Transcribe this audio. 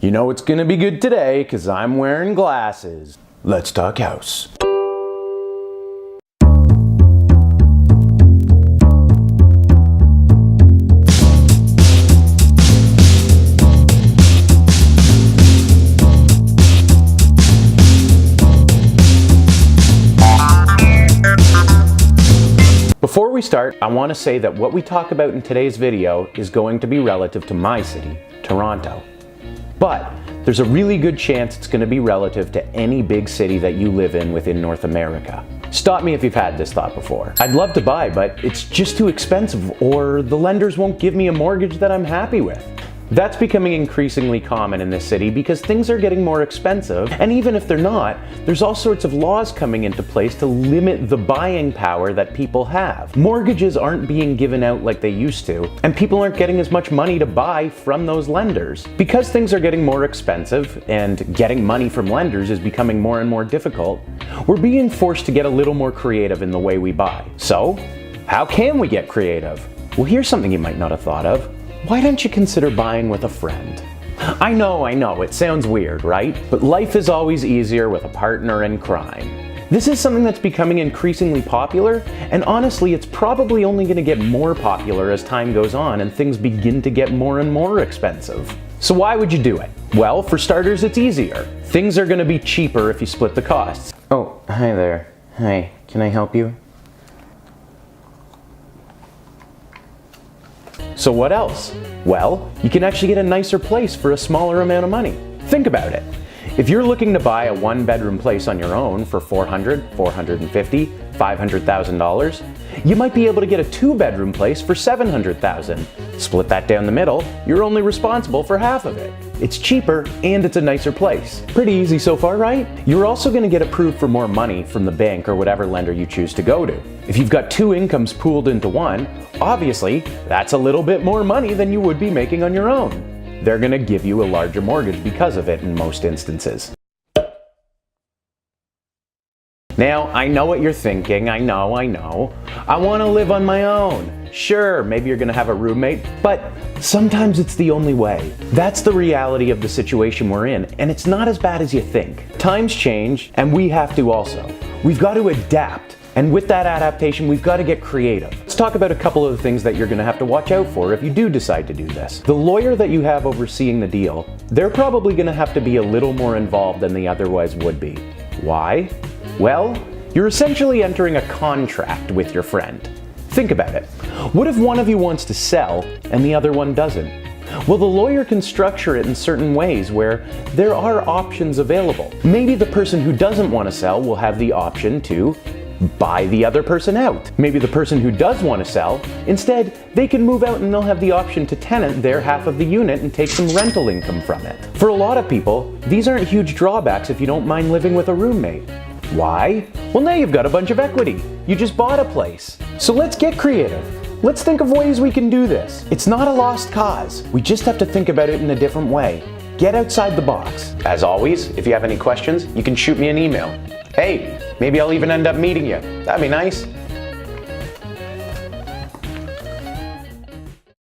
You know it's gonna be good today because I'm wearing glasses. Let's talk house. Before we start, I want to say that what we talk about in today's video is going to be relative to my city, Toronto. But there's a really good chance it's going to be relative to any big city that you live in within North America. Stop me if you've had this thought before. I'd love to buy, but it's just too expensive, or the lenders won't give me a mortgage that I'm happy with. That's becoming increasingly common in this city because things are getting more expensive, and even if they're not, there's all sorts of laws coming into place to limit the buying power that people have. Mortgages aren't being given out like they used to, and people aren't getting as much money to buy from those lenders. Because things are getting more expensive and getting money from lenders is becoming more and more difficult, we're being forced to get a little more creative in the way we buy. So, how can we get creative? Well, here's something you might not have thought of. Why don't you consider buying with a friend? I know, it sounds weird, right? But life is always easier with a partner in crime. This is something that's becoming increasingly popular, and honestly, it's probably only going to get more popular as time goes on and things begin to get more and more expensive. So why would you do it? Well, for starters, it's easier. Things are going to be cheaper if you split the costs. Oh, hi there. Hi, can I help you? So what else? Well, you can actually get a nicer place for a smaller amount of money. Think about it. If you're looking to buy a one-bedroom place on your own for $400,000, $450,000, $500,000, you might be able to get a two-bedroom place for $700,000. Split that down the middle, you're only responsible for half of it. It's cheaper and it's a nicer place. Pretty easy so far, right? You're also going to get approved for more money from the bank or whatever lender you choose to go to. If you've got two incomes pooled into one, obviously that's a little bit more money than you would be making on your own. They're going to give you a larger mortgage because of it in most instances. Now, I know what you're thinking, I know. I want to live on my own. Sure, maybe you're going to have a roommate, but sometimes it's the only way. That's the reality of the situation we're in, and it's not as bad as you think. Times change, and we have to also. We've got to adapt, and with that adaptation, we've got to get creative. Let's talk about a couple of the things that you're going to have to watch out for if you do decide to do this. The lawyer that you have overseeing the deal, they're probably going to have to be a little more involved than they otherwise would be. Why? Well, you're essentially entering a contract with your friend. Think about it. What if one of you wants to sell and the other one doesn't? Well, the lawyer can structure it in certain ways where there are options available. Maybe the person who doesn't want to sell will have the option to buy the other person out. Maybe the person who does want to sell, instead, they can move out and they'll have the option to tenant their half of the unit and take some rental income from it. For a lot of people, these aren't huge drawbacks if you don't mind living with a roommate. Why? Well, now you've got a bunch of equity. You just bought a place. So let's get creative. Let's think of ways we can do this. It's not a lost cause. We just have to think about it in a different way. Get outside the box. As always, if you have any questions, you can shoot me an email. Hey, maybe I'll even end up meeting you. That'd be nice.